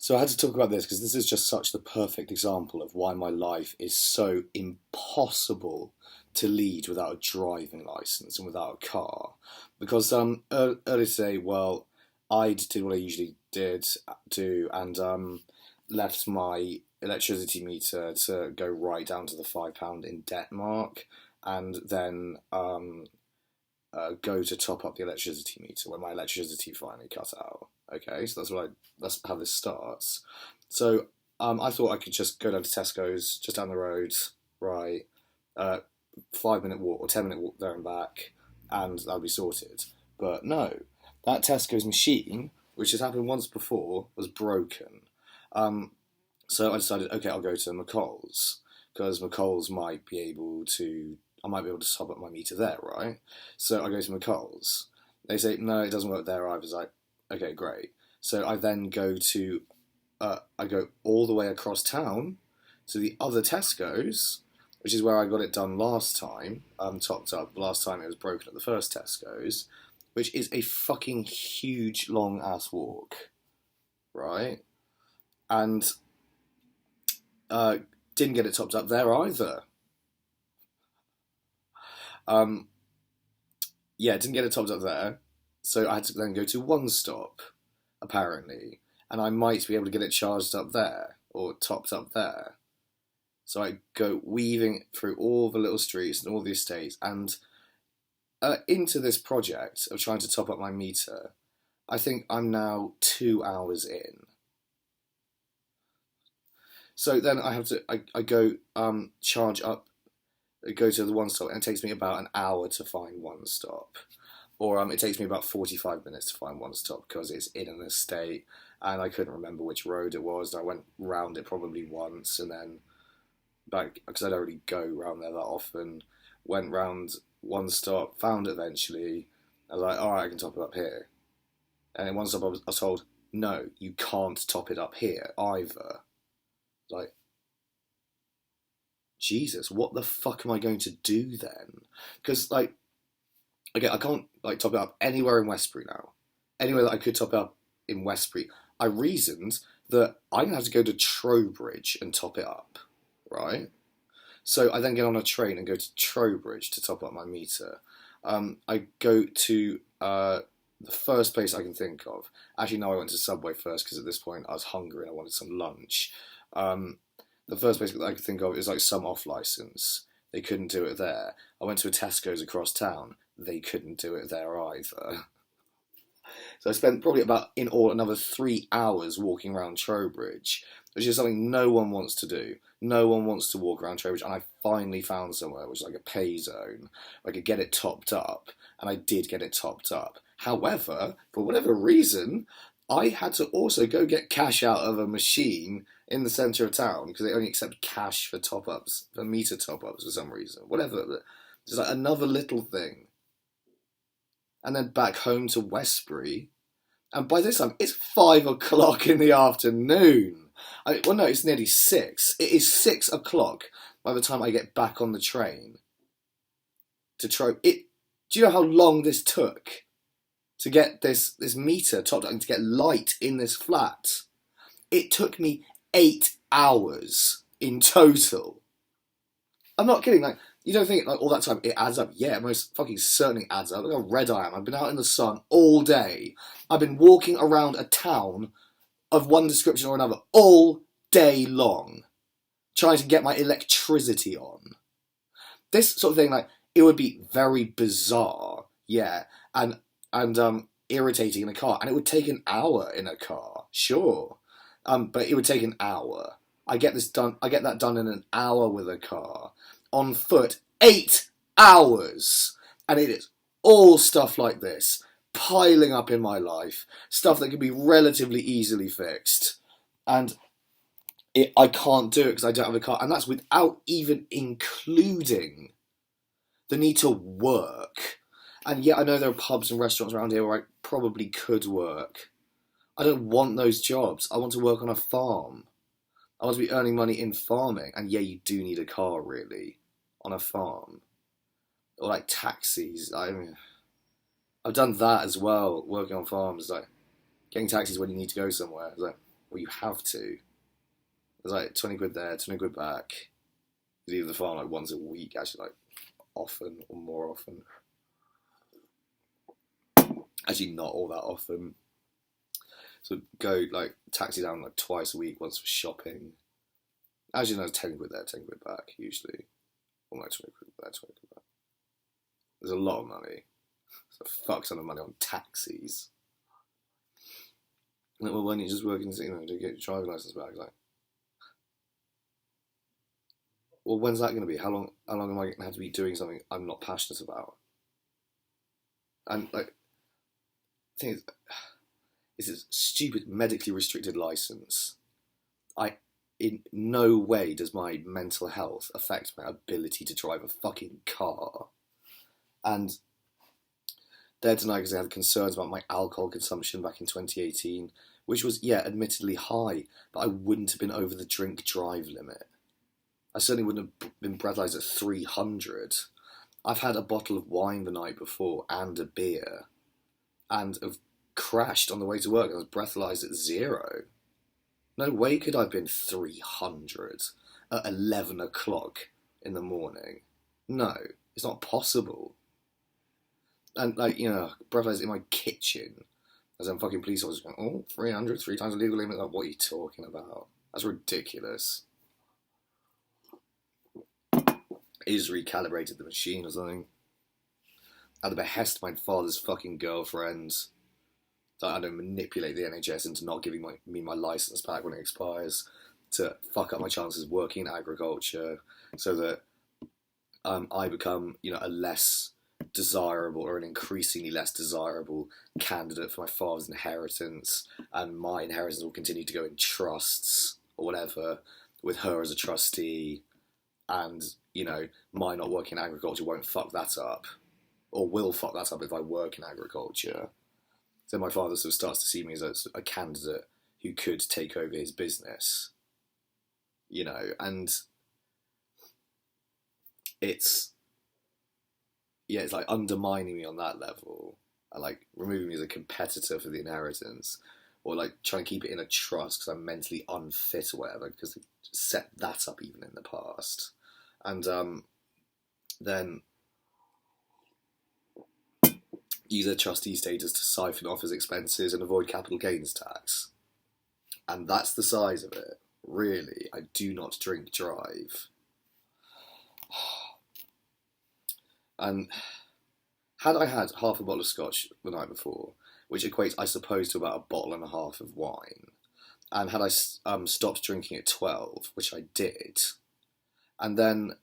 So I had to talk about this because this is just such the perfect example of why my life is so impossible to lead without a driving license and without a car. Because earlier today, well, I did what I usually do and left my electricity meter to go right down to the £5 in debt mark, and then go to top up the electricity meter when my electricity finally cut out. Okay, so that's how this starts. So I thought I could just go down to Tesco's just down the road, right? Uh, 5 minute walk or 10 minute walk there and back, and that'll be sorted. But no, that Tesco's machine, which has happened once before, was broken. Um, so I decided, okay, I'll go to McColl's because McColl's might be able to. I might be able to top up my meter there, right? So I go to McColl's. They say no, it doesn't work there either. I was like, okay, great. So I then go to, I go all the way across town to the other Tesco's, which is where I got it done last time. Topped up last time it was broken at the first Tesco's, which is a fucking huge long ass walk, right? And uh, didn't get it topped up there either. Um, yeah, didn't get it topped up there, so I had to then go to One Stop, apparently, and I might be able to get it charged up there or topped up there. So I go weaving through all the little streets and all the estates and into this project of trying to top up my meter. I think I'm now 2 hours in. So then I have to I go charge up, go to the One Stop, and it takes me about an hour to find One Stop. Or it takes me about 45 minutes to find One Stop because it's in an estate and I couldn't remember which road it was. I went round it probably once and then back because I don't really go round there that often. Went round One Stop, found it eventually. I was like, alright, I can top it up here. And in One Stop, I was told, no, you can't top it up here either. Like, Jesus, what the fuck am I going to do then? Because, like, okay, I can't, like, top it up anywhere in Westbury now. Anywhere that I could top it up in Westbury. I reasoned that I'm going to have to go to Trowbridge and top it up, right? So I then get on a train and go to Trowbridge to top up my meter. I go to the first place I can think of. Actually, no, I went to Subway first because at this point I was hungry and I wanted some lunch. The first place that I could think of is like some off license. They couldn't do it there. I went to a Tesco's across town. They couldn't do it there either. So I spent probably about in all another 3 hours walking around Trowbridge, which is something no one wants to do. No one wants to walk around Trowbridge, and I finally found somewhere which is like a pay zone where I could get it topped up, and I did get it topped up. However, for whatever reason, I had to also go get cash out of a machine in the centre of town because they only accept cash for top ups, for meter top ups for some reason. Whatever. Just like another little thing. And then back home to Westbury. And by this time, it's 5 o'clock in the afternoon. Well, no, it's nearly 6. It is 6 o'clock by the time I get back on the train to Do you know how long this took to get this meter topped up and to get light in this flat? It took me 8 hours in total. I'm not kidding. Like, you don't think like all that time it adds up? Yeah, it most fucking certainly adds up. Look how red I am. I've been out in the sun all day. I've been walking around a town of one description or another all day long, trying to get my electricity on. This sort of thing, like, it would be very bizarre, yeah, and irritating in a car, and it would take an hour in a car, sure, but it would take an hour. I get that done in an hour with a car. On foot, 8 hours. And it is all stuff like this, piling up in my life. Stuff that can be relatively easily fixed. And I can't do it because I don't have a car. And that's without even including the need to work. And yeah, I know there are pubs and restaurants around here where I probably could work. I don't want those jobs. I want to work on a farm. I want to be earning money in farming. And yeah, you do need a car, really, on a farm. Or like taxis. I mean, I've done that as well, working on farms. Like, getting taxis when you need to go somewhere. It's like, or you have to. There's like 20 quid there, 20 quid back. You leave the farm like once a week, actually, like often or more often. Actually, not all that often. So go like taxi down like twice a week, once for shopping. Actually, no, 10 quid there, 10 quid back, usually. Or like 20 quid there, 20 quid back. There's a lot of money. There's a fuck ton of money on taxis. Like, well, when you're just working, to get your driving license back, like, well, when's that going to be? How long am I going to have to be doing something I'm not passionate about? And like, the thing is this stupid medically restricted license. In no way does my mental health affect my ability to drive a fucking car. And they're denied because they had concerns about my alcohol consumption back in 2018, which was, yeah, admittedly high, but I wouldn't have been over the drink drive limit. I certainly wouldn't have been breathalyzed at 300. I've had a bottle of wine the night before and a beer, and have crashed on the way to work and was breathalyzed at 0. No way could I have been 300 at 11 o'clock in the morning. No, it's not possible. And like, breathalyzed in my kitchen as I'm fucking police officers going, oh, 300, 3 times the legal limit. Like, what are you talking about? That's ridiculous. He's recalibrated the machine or something. At the behest of my father's fucking girlfriend, that I don't manipulate the NHS into not giving me my license back when it expires, to fuck up my chances of working in agriculture, so that I become, a less desirable, or an increasingly less desirable candidate for my father's inheritance, and my inheritance will continue to go in trusts or whatever, with her as a trustee, and my not working in agriculture won't fuck that up, or will fuck that up if I work in agriculture. So my father sort of starts to see me as a candidate who could take over his business, and it's like undermining me on that level, and like removing me as a competitor for the inheritance, or like trying to keep it in a trust because I'm mentally unfit or whatever, because they set that up even in the past. And then use their trustee status to siphon off his expenses and avoid capital gains tax. And that's the size of it. Really, I do not drink drive. And had I had half a bottle of scotch the night before, which equates, I suppose, to about a bottle and a half of wine, and had I stopped drinking at 12, which I did, and then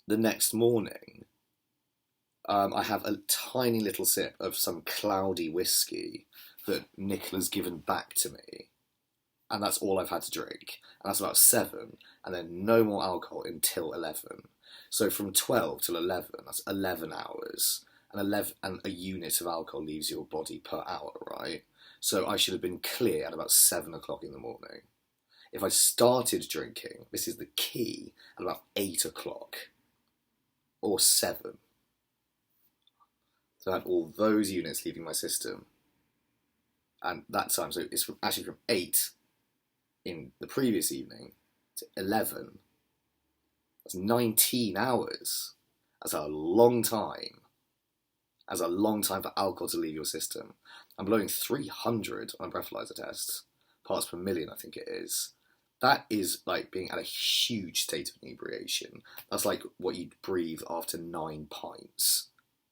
the next morning, I have a tiny little sip of some cloudy whiskey that Nicola's given back to me, and that's all I've had to drink, and that's about 7, and then no more alcohol until 11. So from 12 till 11, that's 11 hours, and a unit of alcohol leaves your body per hour, right? So I should have been clear at about 7 o'clock in the morning. If I started drinking, this is the key, at about 8 o'clock, or 7. So I had all those units leaving my system. And that time, so it's actually from 8 in the previous evening to 11. That's 19 hours. That's a long time. That's a long time for alcohol to leave your system. I'm blowing 300 on a breathalyzer test. Parts per million, I think it is. That is like being at a huge state of inebriation. That's like what you'd breathe after 9 pints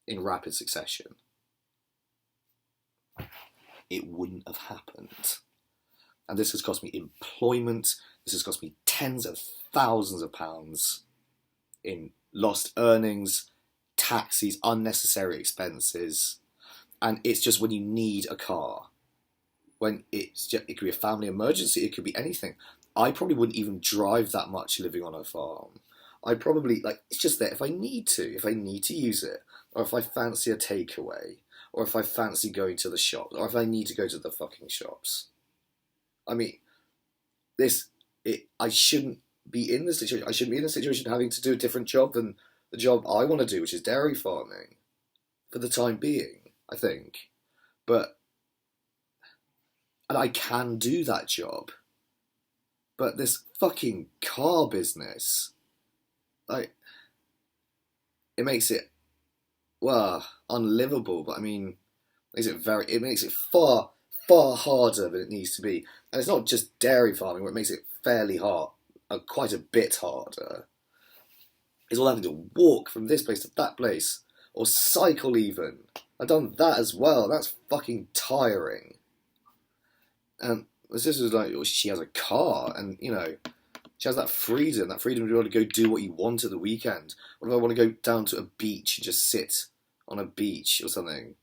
in rapid succession. It wouldn't have happened. And this has cost me employment. This has cost me tens of thousands of pounds in lost earnings, taxis, unnecessary expenses. And it's just when you need a car, when it could be a family emergency, it could be anything. I probably wouldn't even drive that much living on a farm. I probably, it's just there if I need to use it, or if I fancy a takeaway, or if I fancy going to the shops, or if I need to go to the fucking shops. I mean, I shouldn't be in this situation. I shouldn't be in a situation having to do a different job than the job I want to do, which is dairy farming, for the time being, I think. But and I can do that job. But this fucking car business, like, it makes it, well, unlivable. But I mean, it makes it far, far harder than it needs to be. And it's not just dairy farming where it makes it fairly hard, quite a bit harder. It's all having to walk from this place to that place, or cycle even. I've done that as well. That's fucking tiring. And my sister's like, well, she has a car, and she has that freedom to be able to go do what you want at the weekend. What if I want to go down to a beach and just sit on a beach or something?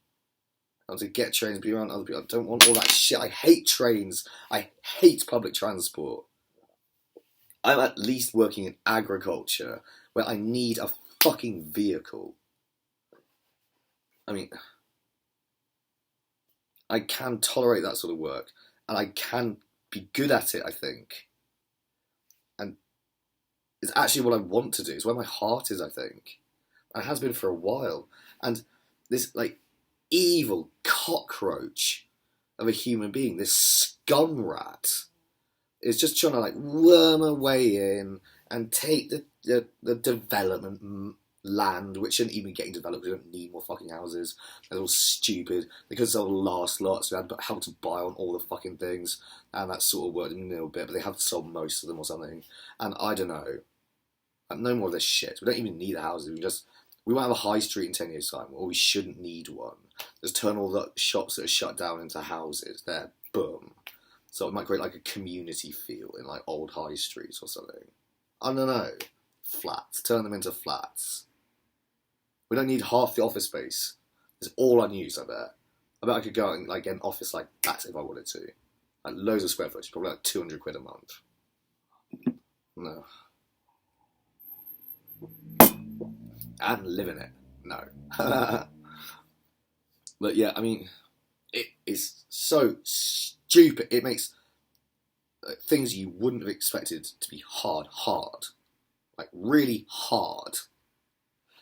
I want to get trains, be around other people. I don't want all that shit. I hate trains. I hate public transport. I'm at least working in agriculture, where I need a fucking vehicle. I mean, I can tolerate that sort of work, and I can be good at it, I think. And it's actually what I want to do. It's where my heart is, I think. And it has been for a while. And this, like, evil cockroach of a human being, this scum rat, is just trying to, like, worm her way in and take the development land, which shouldn't even be getting developed. We don't need more fucking houses. They're all stupid. Because they'll last lots. We had help to buy on all the fucking things, and that sort of worked a little bit, but they have to sell most of them or something. And I don't know. No more of this shit. We don't even need the houses. We won't have a high street in 10 years' time, or we shouldn't need one. Just turn all the shops that are shut down into houses. There, boom. So it might create like a community feel in like old high streets or something. I don't know. Flats. Turn them into flats. We don't need half the office space. It's all unused, I bet. I bet I could go and like get an office like that if I wanted to. Like loads of square footage, probably like 200 quid a month. No. And live in it. No. But yeah, I mean, it is so stupid. It makes things you wouldn't have expected to be hard. Like, really hard.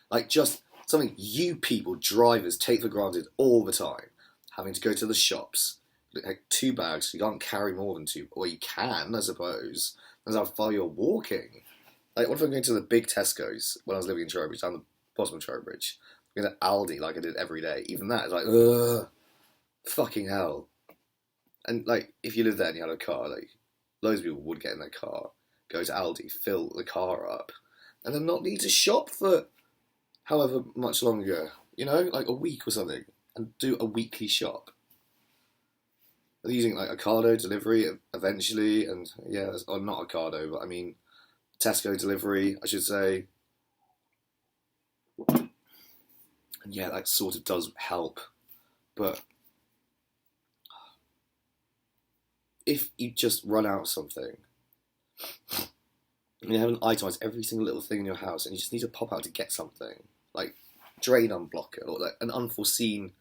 Like, just something you people, drivers, take for granted all the time. Having to go to the shops. Like, 2 bags, you can't carry more than 2. Or you can, I suppose. That's how far you're walking. Like, what if I'm going to the big Tesco's when I was living in Trowbridge, down the bottom of Trowbridge? I'm going to Aldi like I did every day. Even that is like, ugh, fucking hell. And, like, if you lived there and you had a car, like, loads of people would get in their car, go to Aldi, fill the car up, and then not need to shop for however much longer, like a week or something, and do a weekly shop. They're using, like, Ocado delivery eventually, and, yeah, or not Ocado, but I mean, Tesco delivery, I should say. And yeah, that sort of does help. But if you just run out of something, and you haven't itemised every single little thing in your house, and you just need to pop out to get something, like drain unblocker, or like an unforeseen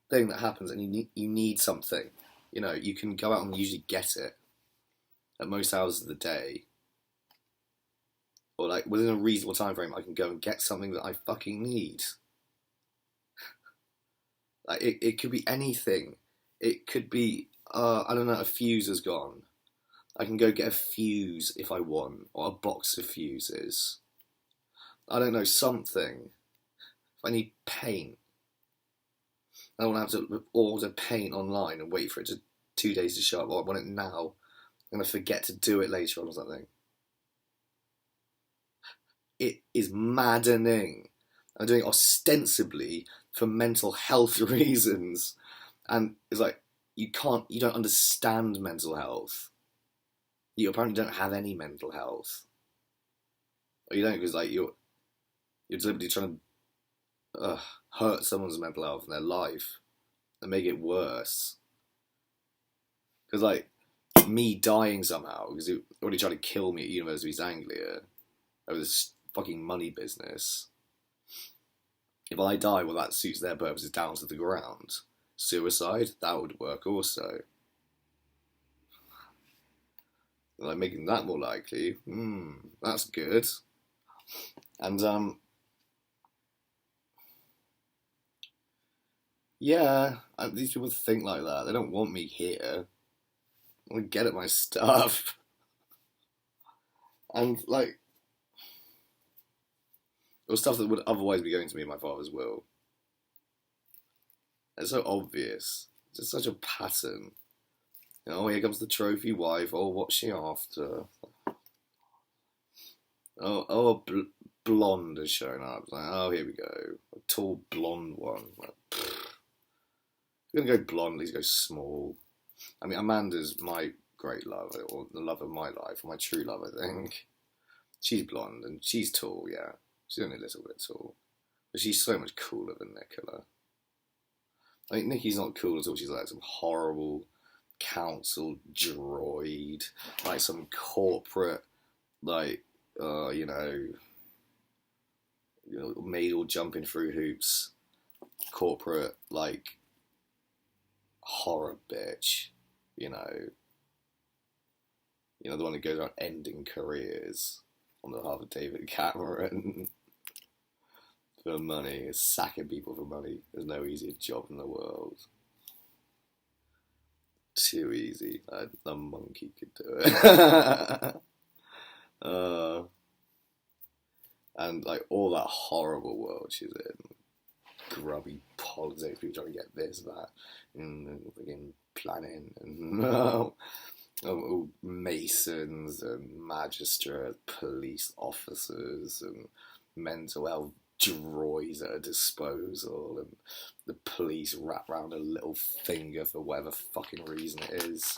thing that happens, and you need something, you can go out and usually get it at most hours of the day. Or like within a reasonable time frame, I can go and get something that I fucking need. Like it could be anything. It could be I don't know, a fuse has gone. I can go get a fuse if I want, or a box of fuses. I don't know, something. If I need paint, I don't want to have to order paint online and wait for it to 2 days to show up. Or I want it now. I'm gonna forget to do it later on or something. It is maddening. I'm doing it ostensibly for mental health reasons. And it's like, you don't understand mental health. You apparently don't have any mental health. Or you don't, because like you're deliberately trying to hurt someone's mental health in their life and make it worse. Because like, me dying somehow, because it already tried to kill me at University of East Anglia over this fucking money business. If I die, well, that suits their purposes down to the ground. Suicide, that would work also. Like making that more likely. That's good. And yeah, these people think like that. They don't want me here. I'm get at my stuff. And like, it was stuff that would otherwise be going to me in my father's will. It's so obvious. It's just such a pattern. Oh, here comes the trophy wife. Oh, what's she after? Oh, a blonde has shown up. It's like, oh, here we go. A tall blonde one. Like, if you're gonna go blonde, at least go small. I mean, Amanda's my great love, or the love of my life, or my true love, I think. She's blonde and she's tall, yeah. She's only a little bit tall. But she's so much cooler than Nicola. I think Nikki's not cool at all. She's like some horrible council droid, like some corporate, like, maid all jumping through hoops, corporate, like, horror bitch, you know, the one that goes around ending careers on behalf of David Cameron for money, sacking people for money. There's no easier job in the world. Too easy. The monkey could do it. And like all that horrible world she's in, grubby politics, people trying to get this, that, and freaking planning, and masons and magistrates, police officers, and mental health droids at her disposal, and the police wrap around a little finger for whatever fucking reason it is.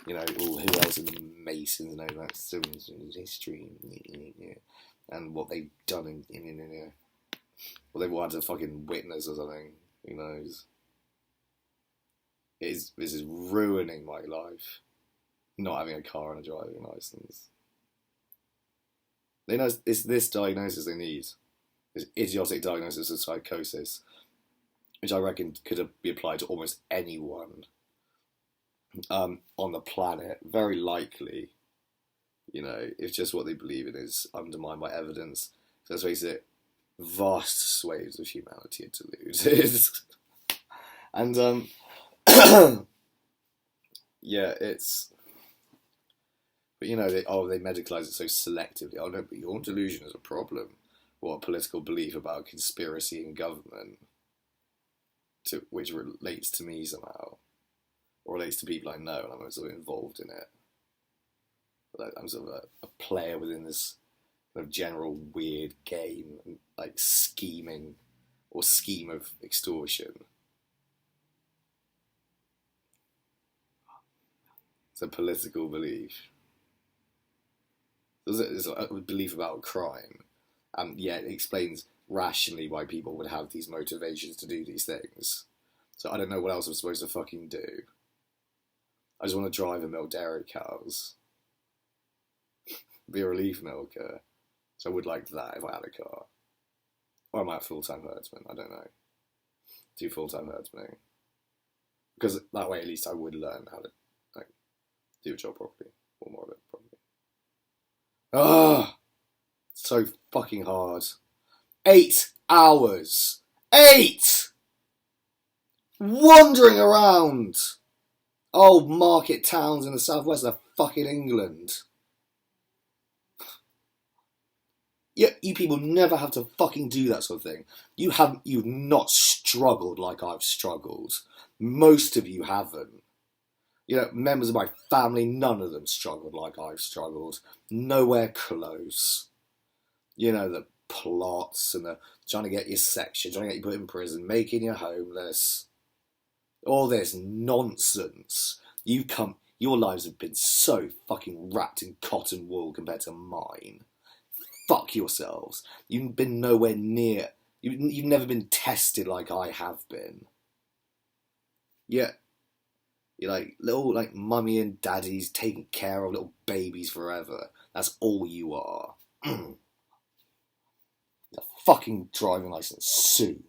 Who else in the Masons know about Stone's history, and what they've done in well, they've had to fucking witness or something. Who knows? This is ruining my life. Not having a car and a driving license. They know it's this diagnosis they need. This idiotic diagnosis of psychosis, which I reckon could be applied to almost anyone on the planet. Very likely, if just what they believe in is undermined by evidence. So let's face it, vast swathes of humanity are deluded. And yeah, it's. But they medicalise it so selectively. Oh no, but your delusion is a problem. What a political belief about conspiracy in government, which relates to me somehow, or relates to people I know, and I'm sort of involved in it. Like, I'm sort of a player within this kind of general weird game, like scheming or scheme of extortion. It's a political belief. There's a belief about crime. And yeah, it explains rationally why people would have these motivations to do these things. So I don't know what else I'm supposed to fucking do. I just want to drive and milk dairy cows. Be a relief milker. So I would like that if I had a car. Or I might full-time herdsman, I don't know. Do full-time herdsman. Because that way at least I would learn how to do a job properly. Or more of it, probably. So fucking hard. 8 hours. 8! Wandering around old market towns in the southwest of fucking England. Yeah, you people never have to fucking do that sort of thing. You've not struggled like I've struggled. Most of you haven't. Members of my family, none of them struggled like I've struggled. Nowhere close. The plots and the trying to get your section, trying to get you put in prison, making you homeless. All this nonsense. Your lives have been so fucking wrapped in cotton wool compared to mine. Fuck yourselves. You've been nowhere near. You've never been tested like I have been. Yeah. You're like little mummy and daddies taking care of little babies forever. That's all you are. A fucking driving license soon.